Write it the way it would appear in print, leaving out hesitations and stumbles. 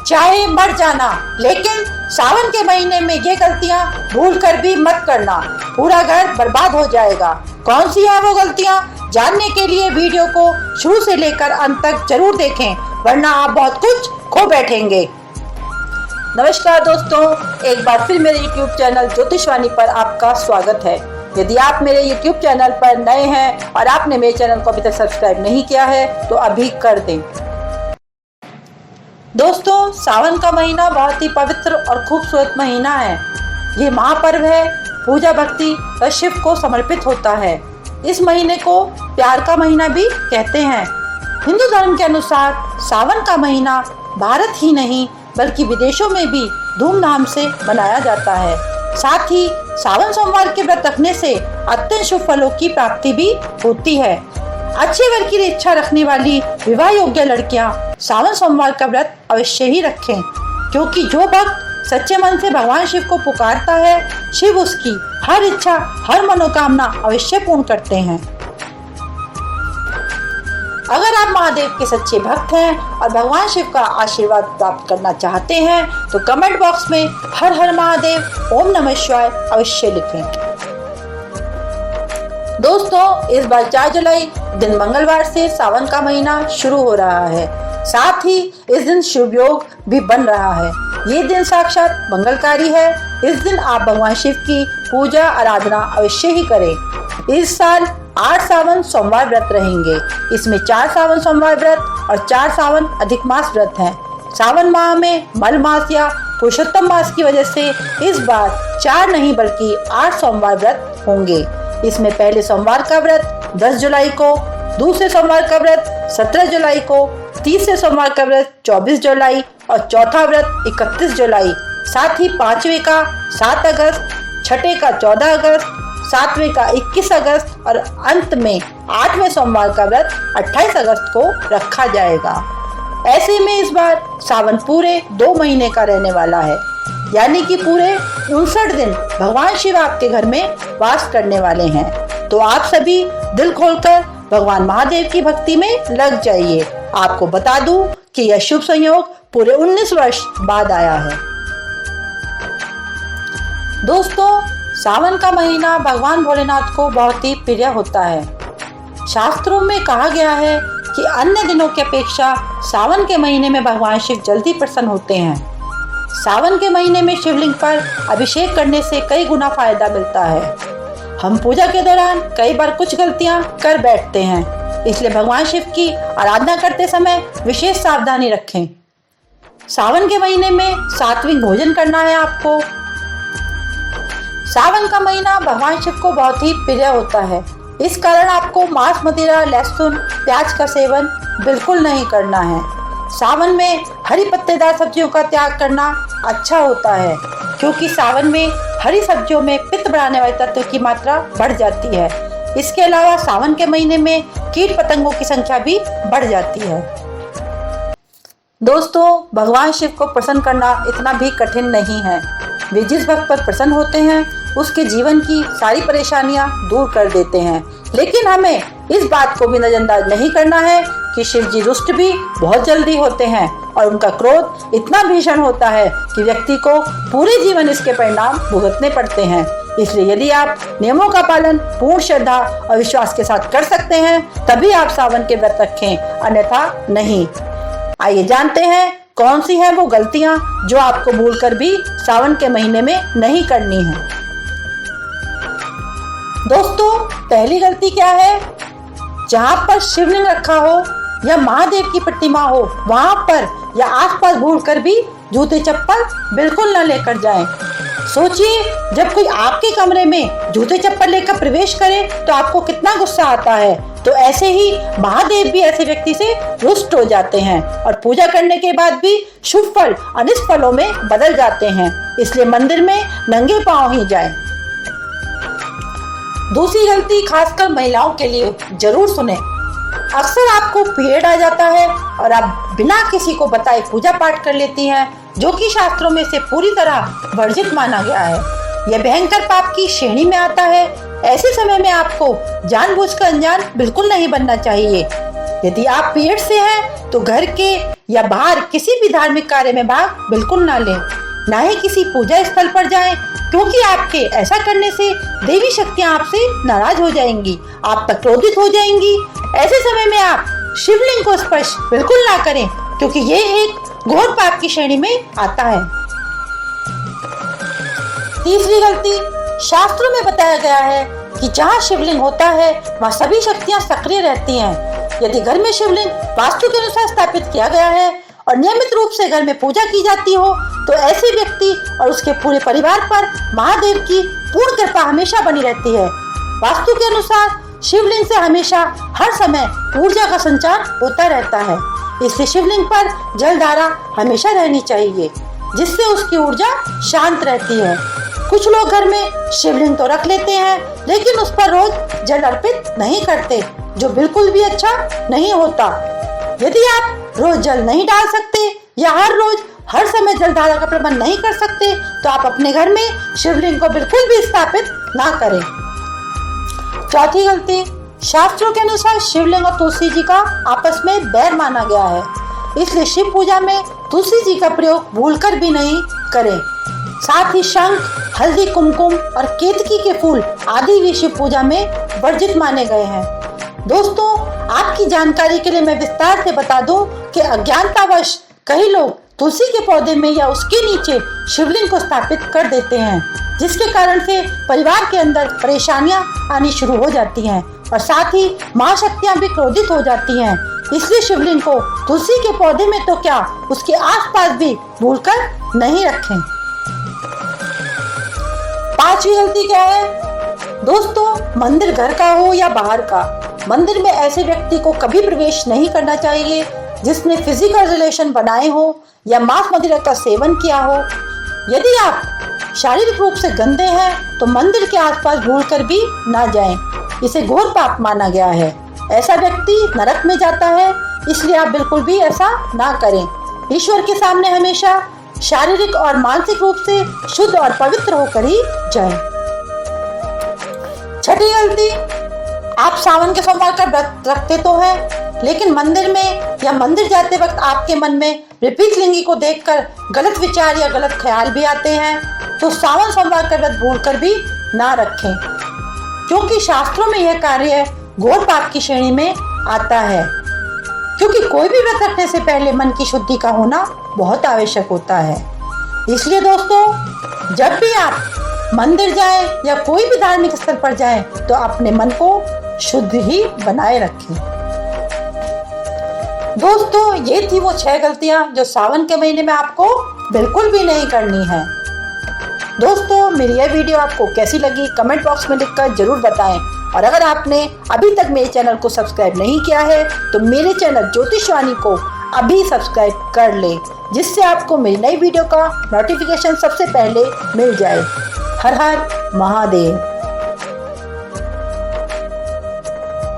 चाहे मर जाना, लेकिन सावन के महीने में ये गलतियां भूल कर भी मत करना, पूरा घर बर्बाद हो जाएगा। कौन सी है वो गलतियां, जानने के लिए वीडियो को शुरू से लेकर अंत तक जरूर देखें, वरना आप बहुत कुछ खो बैठेंगे। नमस्कार दोस्तों, एक बार फिर मेरे YouTube चैनल ज्योतिषवाणी पर आपका स्वागत है। यदि आप मेरे YouTube चैनल पर नए हैं और आपने मेरे चैनल को अभी तक सब्सक्राइब नहीं किया है तो अभी कर दें। दोस्तों, सावन का महीना बहुत ही पवित्र और खूबसूरत महीना है। ये महापर्व है, पूजा भक्ति और शिव को समर्पित होता है। इस महीने को प्यार का महीना भी कहते हैं। हिंदू धर्म के अनुसार सावन का महीना भारत ही नहीं बल्कि विदेशों में भी धूमधाम से मनाया जाता है। साथ ही सावन सोमवार के व्रत रखने से अत्यंत शुभ फलों की प्राप्ति भी होती है। अच्छे वर की इच्छा रखने वाली विवाह योग्य लड़कियां सावन सोमवार का व्रत अवश्य ही रखें, क्योंकि जो भक्त सच्चे मन से भगवान शिव को पुकारता है, शिव उसकी हर इच्छा, हर मनोकामना अवश्य पूर्ण करते हैं। अगर आप महादेव के सच्चे भक्त हैं और भगवान शिव का आशीर्वाद प्राप्त करना चाहते हैं तो कमेंट बॉक्स में हर हर महादेव, ओम नमः शिवाय अवश्य लिखें। दोस्तों, इस बार 4 जुलाई दिन मंगलवार से सावन का महीना शुरू हो रहा है। साथ ही इस दिन शुभ योग भी बन रहा है। ये दिन साक्षात मंगलकारी है। इस दिन आप भगवान शिव की पूजा आराधना अवश्य ही करें। इस साल 8 सावन सोमवार व्रत रहेंगे। इसमें 4 सावन सोमवार व्रत और 4 सावन अधिक मास व्रत हैं। सावन माह में मल मास या पुरुषोत्तम मास की वजह से इस बार 4 नहीं बल्कि 8 सोमवार व्रत होंगे। इसमें पहले सोमवार का व्रत 10 जुलाई को, दूसरे सोमवार का व्रत 17 जुलाई को, तीसरे सोमवार का व्रत 24 जुलाई और चौथा व्रत 31 जुलाई। साथ ही 5वें का 7 अगस्त, छठे का 14 अगस्त, 7वें का 21 अगस्त और अंत में 8वें सोमवार का व्रत 28 अगस्त को रखा जाएगा। ऐसे में इस बार सावन पूरे 2 महीने का रहने वाला है, यानी कि पूरे 59 दिन भगवान शिव आपके घर में वास करने वाले हैं। तो आप सभी दिल खोलकर भगवान महादेव की भक्ति में लग जाइए। आपको बता दूं कि यह शुभ संयोग पूरे 19 वर्ष बाद आया है। दोस्तों, सावन का महीना भगवान भोलेनाथ को बहुत ही प्रिय होता है। शास्त्रों में कहा गया है कि अन्य दिनों की अपेक्षा सावन के महीने में भगवान शिव जल्दी प्रसन्न होते हैं। सावन के महीने में शिवलिंग पर अभिषेक करने से कई गुना फायदा मिलता है। हम पूजा के दौरान कई बार कुछ गलतियां कर बैठते हैं, इसलिए भगवान शिव की आराधना करते समय विशेष सावधानी रखें। सावन के महीने में सात्विक भोजन करना है आपको। सावन का महीना भगवान शिव को बहुत ही प्रिय होता है। इस कारण आपको मांस, मदिरा, लहसुन, प्याज का सेवन बिल्कुल नहीं करना है। सावन में हरी पत्तेदार सब्जियों का त्याग करना अच्छा होता है, क्योंकि सावन में हरी सब्जियों में पित्त बढ़ाने वाले तत्व की मात्रा बढ़ जाती है। इसके अलावा सावन के महीने में कीट पतंगों की संख्या भी बढ़ जाती है। दोस्तों, भगवान शिव को प्रसन्न करना इतना भी कठिन नहीं है। वे जिस भक्त पर प्रसन्न होते हैं उसके जीवन की सारी परेशानियां दूर कर देते हैं। लेकिन हमें इस बात को भी नजरअंदाज नहीं करना है कि शिव जी रुष्ट भी बहुत जल्दी होते हैं और उनका क्रोध इतना भीषण होता है कि व्यक्ति को पूरे जीवन इसके परिणाम भुगतने पड़ते हैं। इसलिए यदि आप नियमों का पालन पूर्ण श्रद्धा और विश्वास के साथ कर सकते हैं तभी आप सावन के व्रत रखें, अन्यथा नहीं। आइए जानते हैं कौन सी है वो गलतियां जो आपको भूलकर भी सावन के महीने में नहीं करनी है। दोस्तों, पहली गलती क्या है, जहाँ पर शिवलिंग रखा हो या महादेव की प्रतिमा हो वहां पर या आसपास भूलकर भी जूते चप्पल बिल्कुल न लेकर जाएं। सोचिए, जब कोई आपके कमरे में जूते चप्पल लेकर प्रवेश करे तो आपको कितना गुस्सा आता है। तो ऐसे ही महादेव भी ऐसे व्यक्ति से रुष्ट हो जाते हैं और पूजा करने के बाद भी शुभ फल अनिष्ट फलों में बदल जाते हैं। इसलिए मंदिर में नंगे पांव ही जाएं। दूसरी गलती खासकर महिलाओं के लिए जरूर सुने। अक्सर आपको पीरियड आ जाता है और आप बिना किसी को बताए पूजा पाठ कर लेती हैं, जो कि शास्त्रों में से पूरी तरह वर्जित माना गया है। यह भयंकर पाप की श्रेणी में आता है। ऐसे समय में आपको जानबूझकर अनजान बिल्कुल नहीं बनना चाहिए। यदि आप पीरियड से हैं तो घर के या बाहर किसी भी धार्मिक कार्य में भाग बिल्कुल ना लें। ना ही किसी पूजा स्थल पर जाएं, क्योंकि आपके ऐसा करने से देवी शक्तियां आपसे नाराज हो जाएंगी, आप पर क्रोधित हो जाएंगी। ऐसे समय में आप शिवलिंग को स्पर्श बिल्कुल ना करें, क्योंकि ये एक घोर पाप की श्रेणी में आता है। तीसरी गलती, शास्त्रों में बताया गया है कि जहाँ शिवलिंग होता है वहाँ सभी शक्तियाँ सक्रिय रहती हैं। यदि घर में शिवलिंग वास्तु के अनुसार स्थापित किया गया है और नियमित रूप से घर में पूजा की जाती हो, तो ऐसे व्यक्ति और उसके पूरे परिवार पर महादेव की पूर्ण कृपा हमेशा बनी रहती है। वास्तु के अनुसार शिवलिंग से हमेशा हर समय ऊर्जा का संचार होता रहता है, इसलिए शिवलिंग पर जल धारा हमेशा रहनी चाहिए, जिससे उसकी ऊर्जा शांत रहती है। कुछ लोग घर में शिवलिंग तो रख लेते हैं, लेकिन उस पर रोज जल अर्पित नहीं करते, जो बिल्कुल भी अच्छा नहीं होता। यदि आप रोज जल नहीं डाल सकते या हर रोज हर समय जल धारा का प्रबंध नहीं कर सकते, तो आप अपने घर में शिवलिंग को बिल्कुल भी स्थापित ना करें। चौथी गलती, शास्त्रों के अनुसार शिवलिंग और तुलसी जी का आपस में बैर माना गया है, इसलिए शिव पूजा में तुलसी जी का प्रयोग भूलकर भी नहीं करें। साथ ही शंख, हल्दी, कुमकुम और केतकी के फूल आदि भी शिव पूजा में वर्जित माने गए हैं। दोस्तों, आपकी जानकारी के लिए मैं विस्तार से बता दूं कि अज्ञानतावश कई लोग तुलसी के पौधे में या उसके नीचे शिवलिंग को स्थापित कर देते हैं, जिसके कारण से परिवार के अंदर परेशानियां आनी शुरू हो जाती हैं और साथ ही महाशक्तियां भी क्रोधित हो जाती हैं। इसलिए शिवलिंग को तुलसी के पौधे में तो क्या, उसके आसपास भी भूलकर नहीं रखें। पांचवी गलती क्या है दोस्तों, मंदिर घर का हो या बाहर का, मंदिर में ऐसे व्यक्ति को कभी प्रवेश नहीं करना चाहिए जिसने फिजिकल रिलेशन बनाए हो या मांस मदिरा का सेवन किया हो। यदि आप शारीरिक रूप से गंदे हैं तो मंदिर के आसपास भूलकर भी ना जाएं, इसे घोर पाप माना गया है। ऐसा व्यक्ति नरक में जाता है, इसलिए आप बिल्कुल भी ऐसा ना करें। ईश्वर के सामने हमेशा शारीरिक और मानसिक रूप से शुद्ध और पवित्र होकर ही जाएं। छठी गलती, आप सावन के सोमवार का व्रत रखते तो हैं, लेकिन मंदिर में या मंदिर जाते वक्त आपके मन में विपरीत लिंगी को देखकर गलत विचार या गलत ख्याल भी आते हैं, तो सावन सोमवार का व्रत भूलकर भी ना रखें, क्योंकि शास्त्रों में यह कार्य घोर पाप की श्रेणी में आता है। क्योंकि कोई भी व्रत रखने से पहले मन की शुद्धि का होना बहुत आवश्यक होता है। इसलिए दोस्तों, जब भी आप मंदिर जाएं या कोई भी धार्मिक स्थल पर जाएं, तो अपने मन को शुद्ध ही बनाए रखें। दोस्तों, ये थी वो 6 गलतियां जो सावन के महीने में आपको बिल्कुल भी नहीं करनी है। दोस्तों, मेरी यह वीडियो आपको कैसी लगी कमेंट बॉक्स में लिखकर जरूर बताएं, और अगर आपने अभी तक मेरे चैनल को सब्सक्राइब नहीं किया है तो मेरे चैनल ज्योतिषवाणी को अभी सब्सक्राइब कर लें, जिससे आपको मेरी नई वीडियो का नोटिफिकेशन सबसे पहले मिल जाए। हर हर महादेव।